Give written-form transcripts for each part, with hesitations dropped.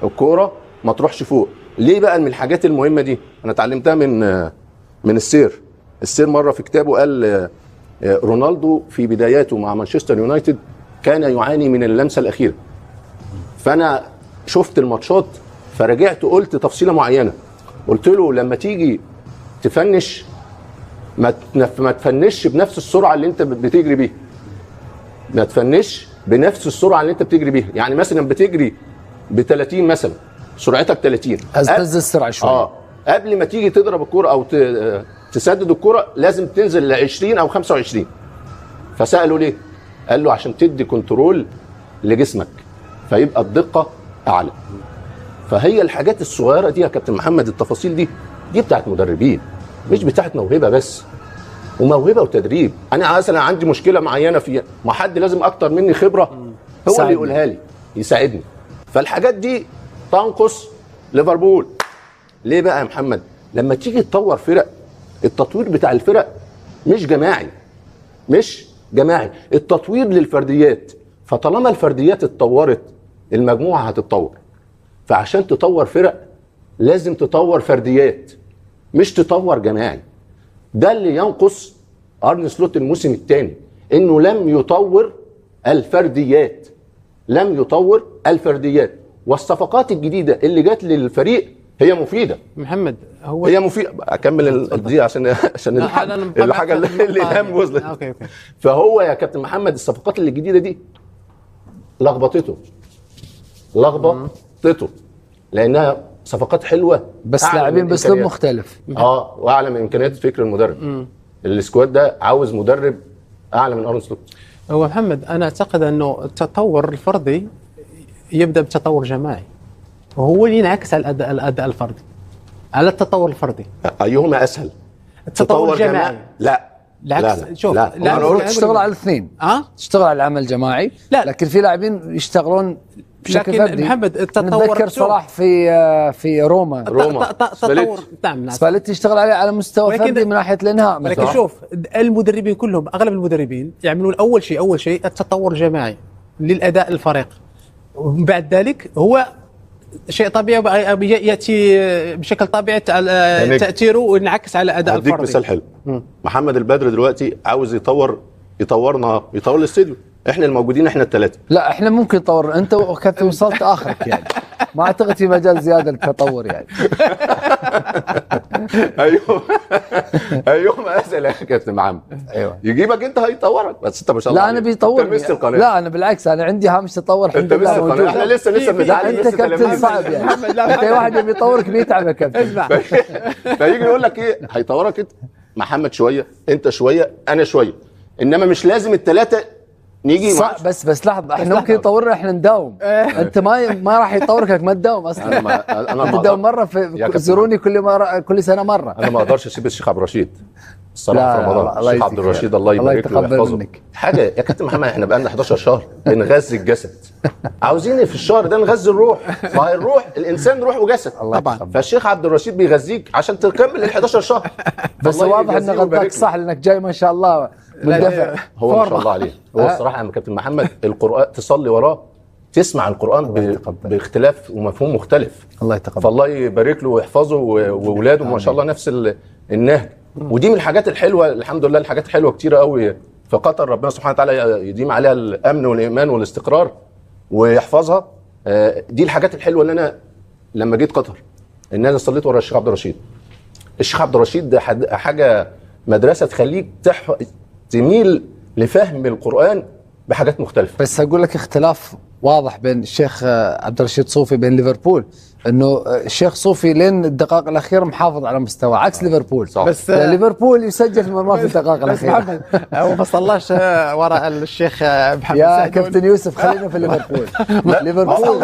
الكوره ما تروحش فوق. ليه بقى؟ من الحاجات المهمه دي انا اتعلمتها من السير مره في كتابه قال رونالدو في بداياته مع مانشستر يونايتد كان يعاني من اللمسه الاخيره. فانا شفت الماتشات فرجعت قلت تفصيله معينه، قلت له لما تيجي تفنش ما تفنش بنفس السرعه اللي انت بتجري بيها، ما تفنش بنفس السرعه اللي انت بتجري بيها. يعني مثلا بتجري ب 30 مثلا، سرعتك 30، ازز السرعه شويه. قبل ما تيجي تضرب الكوره او تسدد الكوره لازم تنزل ل 20 او 25. فسالوا ليه؟ قال له عشان تدي كنترول لجسمك فيبقى الدقه اعلى. فهي الحاجات الصغيره دي يا كابتن محمد، التفاصيل دي بتاعت مدربين، مش بتاعت موهبه بس. وموهبه وتدريب. انا مثلا عندي مشكله معينه فيها، ما حد لازم اكتر مني خبره هو اللي يقولها لي يساعدني. فالحاجات دي تنقص ليفربول. ليه بقى يا محمد؟ لما تيجي تطور فرق، التطوير بتاع الفرق مش جماعي، التطوير للفرديات. فطالما الفرديات اتطورت المجموعه هتتطور. فعشان تطور فرق لازم تطور فرديات، مش تطور جماعي. ده اللي ينقص أرن سلوت الموسم الثاني، انه لم يطور الفرديات. والصفقات الجديده اللي جت للفريق هي مفيده. محمد هي مفيده. اكمل دي عشان الحاجه اللي هم وصلت. أوكي. فهو يا كابتن محمد الصفقات اللي الجديده دي لخبطته لانها صفقات حلوه بس لاعبين باسلوب مختلف. واعلى من امكانيات فكر المدرب. السكواد ده عاوز مدرب اعلى من ارن سلوت. هو محمد انا اعتقد انه التطور الفردي يبدا بتطور جماعي، وهو اللي ينعكس على الاداء الفردي، على التطور الفردي. ايهما اسهل؟ التطور الجماعي. لا شوف، انا تشتغل على الاثنين. تشتغل على العمل الجماعي. لكن في لاعبين يشتغلون بشكل فردي. محمد التطور، نتذكر صلاح في روما تطور. نعم سباليتي يشتغل عليه على مستوى فردي من ناحيه الانهاء. لكن شوف المدربين كلهم، اغلب المدربين يعملون اول شيء التطور الجماعي للاداء الفريق، ومن بعد ذلك هو شيء طبيعي ياتي بشكل طبيعي تاثيره وينعكس على اداء الفردي. هديك مثال حلو. محمد البدر دلوقتي عاوز يطور الاستديو. احنا الموجودين احنا الثلاثه. لا احنا ممكن نطور، انت وكابتن وصلت اخرك يعني. ما اعتقد في مجال زياده للتطور يعني. ايوه اسال يا كابتن محمد. ايوه يجيبك انت هيطورك، بس انت ما شاء الله. لا انا بيطورني. لا انا بالعكس انا عندي هامش تطور الحمد لله موجود. احنا لسه بنتعلم. انت كابتن صعب يعني. انت واحد اللي بيطورك بيتعب يا كابتن. فيجي يقول لك ايه؟ هيطورك انت محمد شويه، انت شويه، انا شويه، انما مش لازم الثلاثه نيجي صح. بس لحظه، احنا ممكن يطورنا احنا نداوم. انت ما راح يطورك انك ما تداوم اصلا. انا تداوم مره في زوروني كل سنه مره. انا ما اقدرش اسيب الشيخ عبد الرشيد الصراحه في رمضان. الشيخ عبد الرشيد الله يبارك له ويحفظه. حاجه يا كابتن محمد، احنا بقى لنا 11 شهر بنغذي الجسد، عاوزين في الشهر ده نغذي الروح. ما الروح الانسان روح وجسد طبعا. فالشيخ عبد الرشيد بيغذيك عشان تكمل ال 11 شهر. بس واضح ان غذاك صح لانك جاي ما شاء الله مندفع. هو ما شاء الله عليه. هو الصراحه يا كابتن محمد القران تصلي وراه، تسمع القران باختلاف ومفهوم مختلف. الله يتقبل. فالله يبارك له ويحفظه واولاده ما شاء الله نفس النهج. ودي من الحاجات الحلوه الحمد لله. الحاجات حلوه كتيره قوي في قطر، ربنا سبحانه وتعالى يديم عليها الامن والايمان والاستقرار ويحفظها. دي الحاجات الحلوه اللي انا لما جيت قطر ان انا صليت ورا الشيخ عبد الرشيد. الشيخ عبد الرشيد ده حاجه مدرسه تخليك تميل لفهم القرآن بحاجات مختلفة. بس أقول لك اختلاف واضح بين الشيخ عبد الرشيد صوفي بين ليفربول، انه الشيخ صوفي لين الدقائق الاخيره محافظ على مستوى عكس ليفربول. بس ليفربول يسجل في مرمى في الدقائق الاخيره. هو ما صلاش وراء الشيخ محمد يا كابتن يوسف خلينا في ليفربول. ليفربول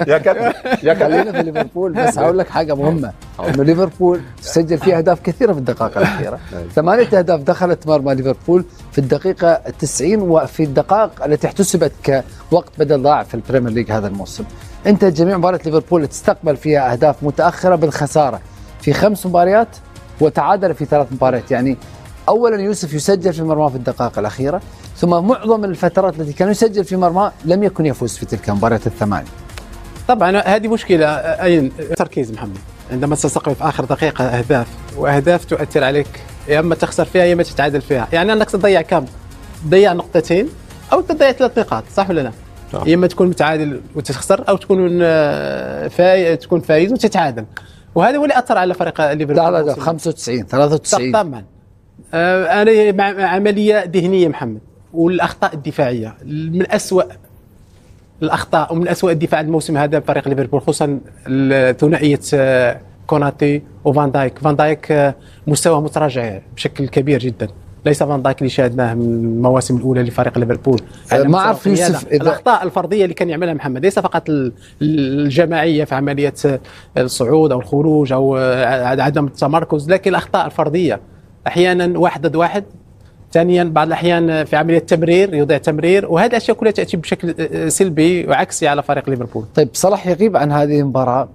يا كابتن خلينا في ليفربول. بس هقول لك حاجه مهمه، انه ليفربول سجل فيه اهداف كثيره في الدقائق الاخيره. 8 اهداف دخلت مرمى ليفربول في الدقيقه 90 وفي الدقائق التي احتسبت كوقت بدل ضائع في البريمير ليج هذا الموسم. انت جميع مباريات ليفربول تستقبل فيها اهداف متاخره بالخساره في 5 مباريات وتعادل في 3 مباريات. يعني اولا يوسف يسجل في مرماه في الدقائق الاخيره، ثم معظم الفترات التي كان يسجل في مرماه لم يكن يفوز في تلك المباريات ال8. طبعا هذه مشكله. اين تركيز محمد عندما تستقبل في اخر دقيقه واهداف تؤثر عليك، يا اما تخسر فيها يا اما تتعادل فيها، يعني انك تضيع كم؟ تضيع نقطتين او تضيع 3 نقاط، صح ولا لا؟ يا اما تكون متعادل وتخسر او تكون تكون فايز وتتعادل، وهذا هو اللي اثر على فريق ليفربول. لا 95 93 طبعا. انا مع عمليه ذهنيه محمد، والاخطاء الدفاعيه من أسوأ الاخطاء ومن أسوأ الدفاع الموسم هذا فريق ليفربول، خصوصا ثنائيه كوناتي وفان دايك. فان دايك مستواه متراجع بشكل كبير جدا، ليس فان دايك اللي شاهدناه من المواسم الاولى لفريق ليفربول. ما اعرف يوسف الاخطاء الفرديه اللي كان يعملها محمد، ليس فقط الجماعيه في عمليه الصعود او الخروج او عدم التمركز، لكن الاخطاء الفرديه احيانا 1 ضد 1، ثانيا بعض الاحيان في عمليه تمرير يضيع تمرير، وهذه الاشياء كلها تاتي بشكل سلبي وعكسي على فريق ليفربول. طيب صلاح يغيب عن هذه المباراه.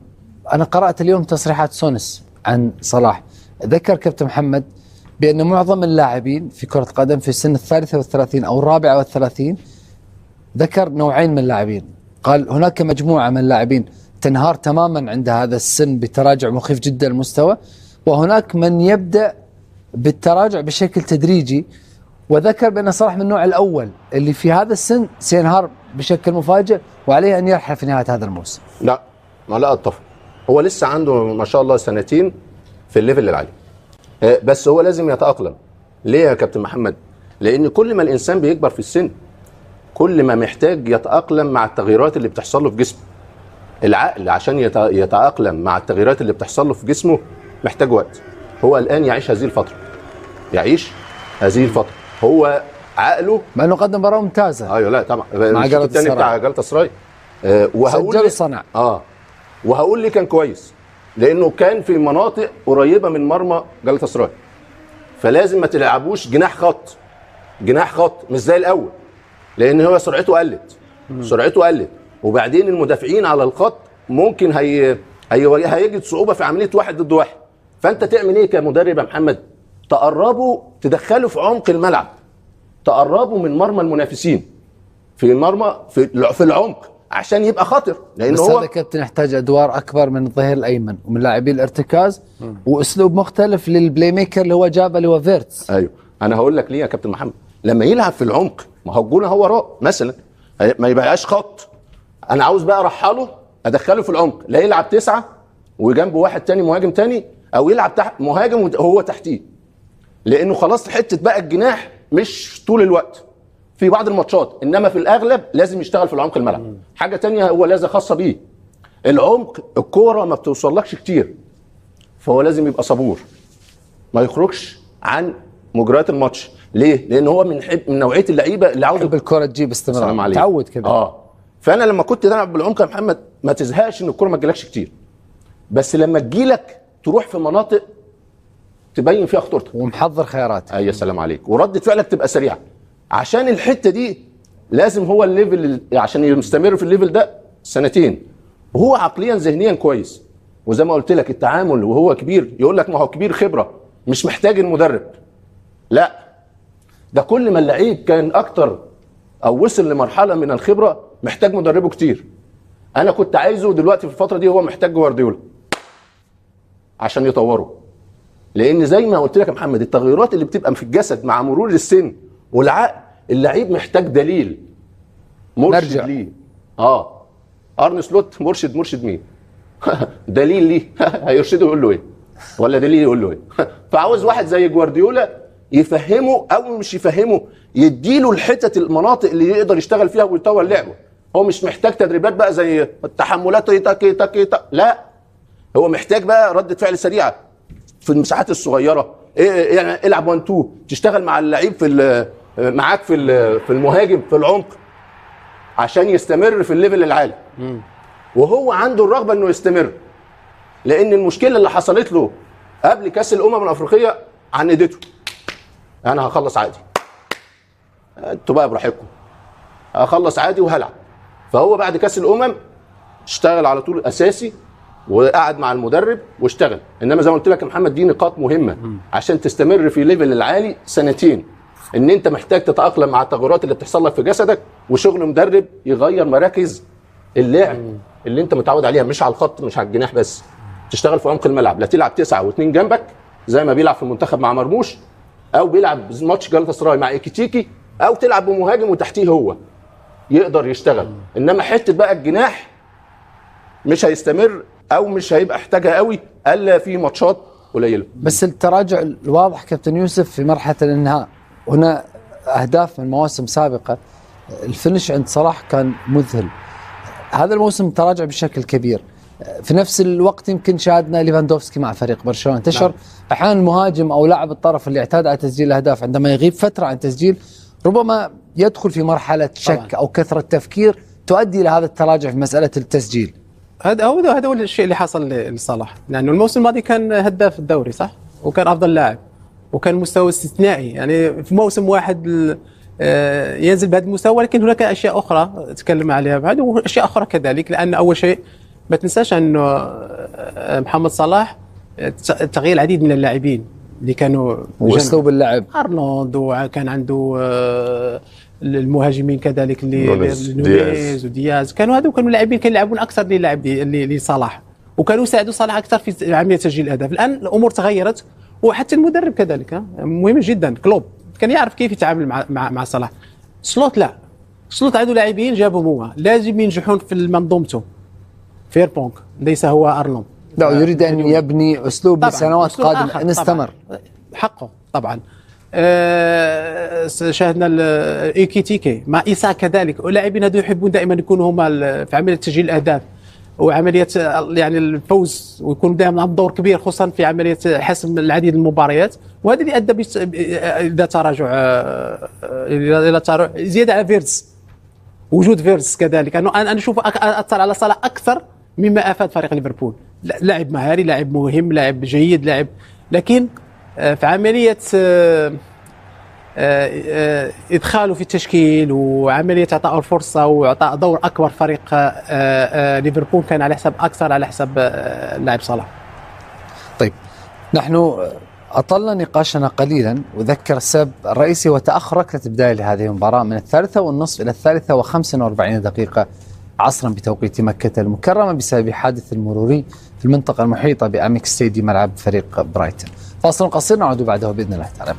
انا قرات اليوم تصريحات سونس عن صلاح، ذكر كابتن محمد بان معظم اللاعبين في كره القدم في السن 33 او 34، ذكر نوعين من اللاعبين، قال هناك مجموعه من اللاعبين تنهار تماما عند هذا السن بتراجع مخيف جدا المستوى، وهناك من يبدا بالتراجع بشكل تدريجي، وذكر بأن صلاح من النوع الأول اللي في هذا السن سينهار بشكل مفاجئ وعليه أن يرحل في نهاية هذا الموسم. لا أتفق، هو لسه عنده ما شاء الله سنتين في الليفل العالي، بس هو لازم يتأقلم. ليه يا كابتن محمد؟ لأن كل ما الإنسان بيكبر في السن كل ما محتاج يتأقلم مع التغييرات اللي بتحصل له في جسمه. العقل عشان يتأقلم مع التغييرات اللي بتحصل له في جسمه محتاج وقت. هو الآن يعيش هذه الفترة، هو عقله مع انه قدم مباراه ممتازه. ايوه لا طبعا مع الثاني بتاع جلطة سراي سجل صنع. وهقول لي كان كويس لانه كان في مناطق قريبه من مرمى جلطة سراي، فلازم ما تلعبوش جناح خط مش زي الاول، لان هو سرعته قلت وبعدين المدافعين على الخط ممكن هيجد صعوبه في عمليه 1 ضد 1، فانت تعمل ايه كمدرب يا محمد؟ تقربه، تدخله في عمق الملعب، تقربه من مرمى المنافسين في العمق عشان يبقى خطر، لان بس هو هذا كابتن يحتاج ادوار اكبر من الظهير الايمن ومن لاعبي الارتكاز واسلوب مختلف للبلاي ميكر اللي هو جابه اللي هو فيرتس. ايوه انا هقول لك ليه يا كابتن محمد، لما يلعب في العمق ما هو الجون هو وراه مثلا ما يبقاش خط، انا عاوز بقى ارحله ادخله في العمق، لا يلعب 9 وجنبه واحد تاني مهاجم تاني، او يلعب تحت مهاجم وهو تحتيه، لانه خلاص حته بقى الجناح مش طول الوقت في بعض الماتشات، انما في الاغلب لازم يشتغل في العمق الملعب. حاجه تانية هو لازم خاصه بيه العمق، الكوره ما بتوصلكش كتير، فهو لازم يبقى صبور ما يخرجش عن مجريات الماتش. ليه؟ لان هو من نوعيه اللعيبه اللي عاوز الكوره تجيب استمرار، تعود كده. فانا لما كنت العب بالعمق يا محمد ما تزهقش ان الكوره ما تجيلكش كتير، بس لما تجيلك تروح في مناطق تبين فيها خطورتك ومحضر خيارات. ايوه سلام عليك، وردة فعلك تبقى سريعه. عشان الحته دي لازم هو الليفل، عشان يستمر في الليفل ده 2 سنين، وهو عقليا ذهنيا كويس، وزي ما قلت لك التعامل وهو كبير، يقول لك ما هو كبير خبره مش محتاج المدرب، لا ده كل ما اللعيب كان اكتر او وصل لمرحله من الخبره محتاج مدربه كتير. انا كنت عايزه دلوقتي في الفتره دي هو محتاج جوارديولا عشان يطوره، لان زي ما قلت لك يا محمد التغيرات اللي بتبقى في الجسد مع مرور السن والعقل، اللعيب محتاج دليل مرشد ليه. ارن سلوت مرشد مين؟ دليل ليه هيرشده يقول له ايه؟ ولا دليل يقول له ايه؟ فعاوز واحد زي جوارديولا يفهمه او مش يفهمه، يديله الحتة المناطق اللي يقدر يشتغل فيها ويطور لعبه. هو مش محتاج تدريبات بقى زي التحملات لا، هو محتاج بقى ردة فعل سريعة في المساحات الصغيرة، يعني العب 1 2 تشتغل مع اللعيب معاك في المهاجم في العمق عشان يستمر في الليفل العالي، وهو عنده الرغبة انه يستمر، لان المشكلة اللي حصلت له قبل كاس الامم الافريقية عندته، انا هخلص عادي انتوا بقى براحتكم، هخلص عادي وهلعب. فهو بعد كاس الامم اشتغل على طول اساسي وقعد مع المدرب واشتغل. انما زي ما قلت لك يا محمد دي نقاط مهمه عشان تستمر في ليفل العالي 2 سنين، ان انت محتاج تتاقلم مع التغيرات اللي بتحصل لك في جسدك، وشغل مدرب يغير مراكز اللعب اللي انت متعود عليها، مش على الخط، مش على الجناح بس، تشتغل في عمق الملعب، لا تلعب 9 و2 جنبك زي ما بيلعب في المنتخب مع مرموش، او بيلعب ماتش جالاتا سراي مع ايكيتيكي، او تلعب بمهاجم وتحتيه هو يقدر يشتغل. انما حته بقى الجناح مش هيستمر او مش هيبقى احتاجها قوي الا في ماتشات قليله. بس التراجع الواضح كابتن يوسف في مرحله الانهاء، هنا اهداف من مواسم سابقه الفينش عند صلاح كان مذهل، هذا الموسم تراجع بشكل كبير. في نفس الوقت يمكن شاهدنا ليفاندوفسكي مع فريق برشلونه انتشر احيانا المهاجم او لاعب الطرف اللي اعتاد على تسجيل الاهداف عندما يغيب فتره عن تسجيل ربما يدخل في مرحله شك طبعا. او كثره تفكير تؤدي الى هذا التراجع في مساله التسجيل. هذا هو الشيء اللي حصل لصلاح، لانه الموسم الماضي كان هداف الدوري صح، وكان افضل لاعب وكان مستوى استثنائي، يعني في موسم واحد ينزل بهذا المستوى، ولكن هناك اشياء اخرى تكلم عليها بعد واشياء اخرى كذلك. لان اول شيء ما تنساش انه محمد صلاح تغيير العديد من اللاعبين اللي كانوا واسلوب اللعب، ارنولد، وكان عنده المهاجمين كذلك اللي نونيز ودياز، كانوا لاعبين كانوا يلعبون اكثر لصلاح، وكانوا يساعدوا صلاح اكثر في عمليه تسجيل الاهداف. الان الامور تغيرت، وحتى المدرب كذلك مهم جدا. كلوب كان يعرف كيف يتعامل مع صلاح. سلوت لا، سلوت عنده لاعبين جابهم هو لازم ينجحون في منظومته. فيربونك ليس هو ارنولد، لا يريد ان يبني اسلوب لسنوات قادمه ان استمر. حقه طبعا. شاهدنا ايكيتيكي مع إيسا كذلك، واللاعبين هذو يحبون دائما يكونوا هما في عمليه تسجيل الاهداف وعمليه يعني الفوز، ويكون دائما عندهم دور كبير خصوصا في عمليه حسم العديد من المباريات. وهذا اللي ادى الى تراجع زياده على فيرتز، وجود فيرتز كذلك، انه انا اشوف اثر على صلاح اكثر مما افاد فريق ليفربول. لاعب مهاري، لاعب مهم، لاعب جيد، لاعب، لكن في عمليه ادخاله في التشكيل وعمليه اعطائه الفرصه واعطاء دور اكبر فريق ليفربول كان على حساب اللاعب صلاح. طيب نحن اطلنا نقاشنا قليلا، وذكر السبب الرئيسي وتاخر ركله البدايه لهذه المباراه من 3:30 الى 3:45 دقيقه عصرا بتوقيت مكه المكرمه بسبب حادث مروري في المنطقه المحيطه باميك ستاديوم ملعب فريق برايتون. فاصل قصير نعود بعده باذن الله تعالى.